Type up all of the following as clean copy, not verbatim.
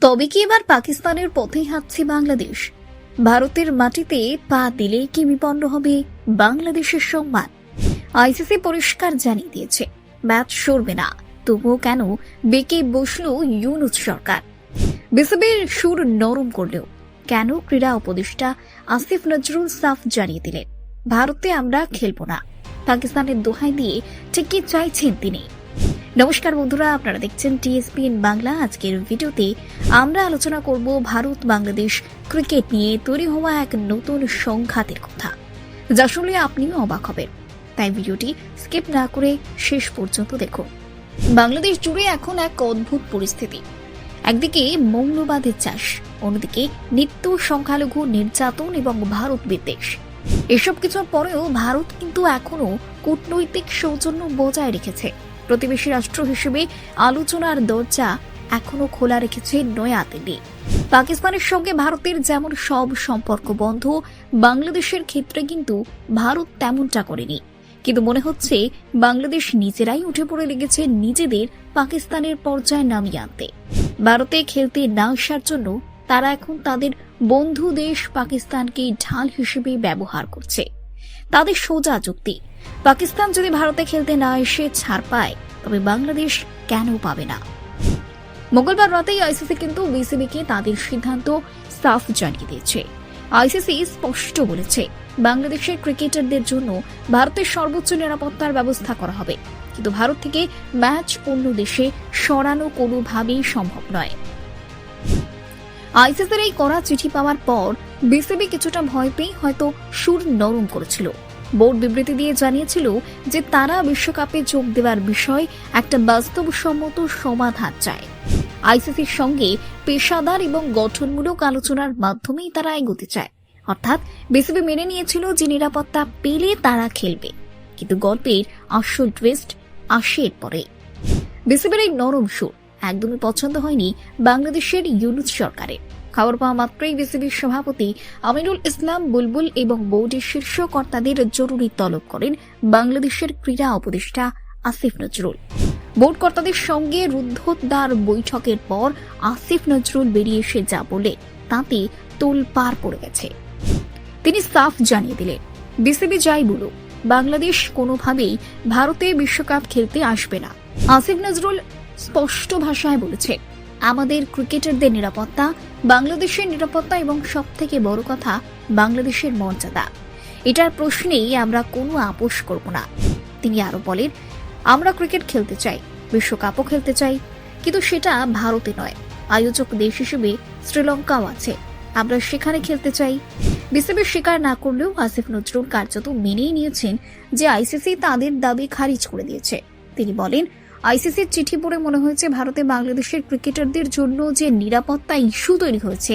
তবে কি এবার পাকিস্তানের পথেই হাঁটছে বাংলাদেশ? ভারতের মাটিতে পা দিলে কি বিপন্ন হবে বাংলাদেশের সম্মান? আইসিসি পরিষ্কার জানিয়ে দিয়েছে ম্যাচ সরবে না। তবুও কেন বেঁকে বসল ইউনূস সরকার? বিসিবির সুর নরম করলেও কেন ক্রীড়া উপদেষ্টা আসিফ নজরুল সাফ জানিয়ে দিলেন ভারতে আমরা খেলব না। পাকিস্তানের দোহাই দিয়ে ঠিক কি চাইছেন তিনি? নমস্কার বন্ধুরা, আপনারা দেখছেন টিএসপিএন বাংলা। আজকের ভিডিওতে আমরা আলোচনা করব ভারত বাংলাদেশ ক্রিকেট নিয়ে তৈরি হওয়া এক নতুন সংঘাতের কথা, যা শুনলে আপনিও অবাক হবেন। তাই ভিডিওটি স্কিপ না করে শেষ পর্যন্ত দেখুন। বাংলাদেশ জুড়ে এখন এক অদ্ভুত পরিস্থিতি। একদিকে মৌলবাদের চাষ, অন্যদিকে নিত্য সংখ্যালঘু নির্যাতন এবং ভারত বিদ্বেষ। এসব কিছুর পরেও ভারত কিন্তু এখনো কূটনৈতিক সৌজন্য বজায় রেখেছে। প্রতিবেশী রাষ্ট্র হিসেবে আলোচনার দরজা এখনো খোলা রেখেছে নয়াদিল্লি। পাকিস্তানের সঙ্গে ভারতের যেমন সব সম্পর্ক বন্ধ, বাংলাদেশের ক্ষেত্রে কিন্তু ভারত তেমনটা করেনি। কিন্তু মনে হচ্ছে বাংলাদেশ নিজেরাই উঠে পড়ে লেগেছে নিজেদের পাকিস্তানের পর্যায়ে নামিয়ে আনতে। ভারতে খেলতে না আসার জন্য তারা এখন তাদের বন্ধু দেশ পাকিস্তানকে ঢাল হিসেবে ব্যবহার করছে। তাদের সোজা যুক্তি, পাকিস্তান যদি ভারতে খেলতে না এসে ছাড় পায় তবে বাংলাদেশ কেন পাবে না? মঙ্গলবার রাতেই আইসিসি কিন্তু বিসিবিকে তাদের সিদ্ধান্ত সাফ জানিয়ে দিয়েছে। আইসিসি স্পষ্ট বলেছে বাংলাদেশের ক্রিকেটারদের জন্য ভারতের সর্বোচ্চ নিরাপত্তার ব্যবস্থা করা হবে, কিন্তু ভারত থেকে ম্যাচ অন্য দেশে সরানো কোনোভাবেই সম্ভব নয়। আইসিসির এই কড়া চিঠি পাওয়ার পর বিসিবি কিছুটা ভয় পেয়ে হয়তো সুর নরম করেছিল। বোর্ড বিবৃতি দিয়ে জানিয়েছিল যে তারা বিশ্বকাপে যোগ দেওয়ার বিষয় একটা বাস্তবসম্মত সমাধান চায়। আইসিসির সঙ্গে পেশাদার এবং গঠনমূলক আলোচনার মাধ্যমেই তারা এগোতে চায়। অর্থাৎ বিসিবি মেনে নিয়েছিল যে নিরাপত্তা পেলে তারা খেলবে, কিন্তু গল্পের আসল টুইস্ট আসে এরপরে। বিসিবির এই নরম সুর একদমই পছন্দ হয়নি বাংলাদেশের ইউনূস সরকারের। খবর পাওয়া মাত্রই বিসিবির সভাপতি আমিনুল ইসলাম বুলবুল এবং বোর্ডের শীর্ষ কর্তাদের জরুরি তলব করেন বাংলাদেশের ক্রীড়া উপদেষ্টা আসিফ নজরুল। বোর্ড কর্তাদের সঙ্গে রুদ্ধদ্বার বৈঠকের পর আসিফ নজরুল বেরিয়ে এসে যা বলে তাতে তোলপাড় পড়ে গেছে। তিনি সাফ জানিয়ে দিলেন, বিসিবি যাই বলুক, বাংলাদেশ কোনোভাবেই ভারতে বিশ্বকাপ খেলতে আসবে না। আসিফ নজরুল স্পষ্ট ভাষায় বলেছে, আমাদের ক্রিকেটারদের নিরাপত্তা, বাংলাদেশের নিরাপত্তা এবং সবথেকে বড় কথা বাংলাদেশের মর্যাদা, এটার প্রশ্নেই আমরা কোনো আপোষ করব না। তিনি আরো বলেন, আমরা ক্রিকেট খেলতে চাই, বিশ্বকাপও খেলতে চাই, কিন্তু সেটা ভারতে নয়। আয়োজক দেশ হিসেবে শ্রীলঙ্কাও আছে, আমরা সেখানে খেলতে চাই। বিসিবি স্বীকার না করলেও আসিফ নজরুল কার্যত মেনেই নিয়েছেন যে আইসিসি তাদের দাবি খারিজ করে দিয়েছে। তিনি বলেন, আইসিসির চিঠি পড়ে মনে হয়েছে ভারতে বাংলাদেশের ক্রিকেটারদের জন্য যে নিরাপত্তা ইস্যু তৈরি হয়েছে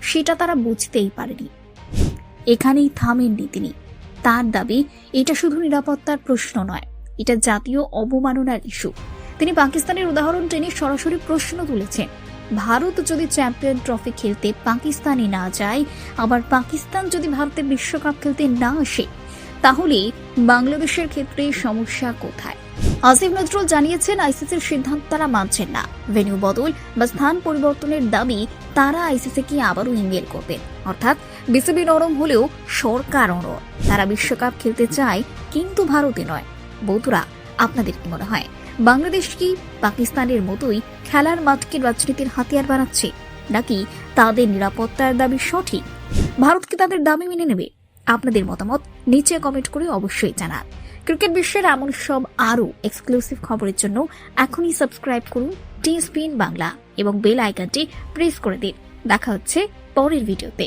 সেটা তারা বুঝতেই পারেনি। এখানেই থামেননি তিনি। তার দাবি এটা শুধু নিরাপত্তার প্রশ্ন নয়, এটা জাতীয় অবমাননার ইস্যু। তিনি পাকিস্তানের উদাহরণ টেনে সরাসরি প্রশ্ন তুলেছেন, ভারত যদি চ্যাম্পিয়ন ট্রফি খেলতে পাকিস্তানে না যায়, আবার পাকিস্তান যদি ভারতে বিশ্বকাপ খেলতে না আসে, তাহলে বাংলাদেশের ক্ষেত্রে সমস্যা কোথায়? আসিফ নজরুল জানিয়েছেন, আইসিসির সিদ্ধান্ত তারা মানছেন না। ভেন্যু বদল বা স্থান পরিবর্তনের দাবি তারা আইসিসিকে আবারও ইমেল করবেন। অর্থাৎ বিসিবি নরম হলেও সরকার নরম। তারা বিশ্বকাপ খেলতে চায়, কিন্তু ভারতে নয়। বন্ধুরা, আপনাদের কি মনে হয়, বাংলাদেশ কি পাকিস্তানের মতোই খেলার মাঠকে রাজনীতির হাতিয়ার বানাচ্ছে, নাকি তাদের নিরাপত্তার দাবি সঠিক? ভারত কি তাদের দাবি মেনে নেবে? আপনাদের মতামত নিচে কমেন্ট করে অবশ্যই জানান। ক্রিকেট বিশ্বের এমন সব আরো এক্সক্লুসিভ খবরের জন্য এখনই সাবস্ক্রাইব করুন টিএসপিএন বাংলা এবং বেল আইকনটি প্রেস করে দিন। দেখা হচ্ছে পরের ভিডিওতে।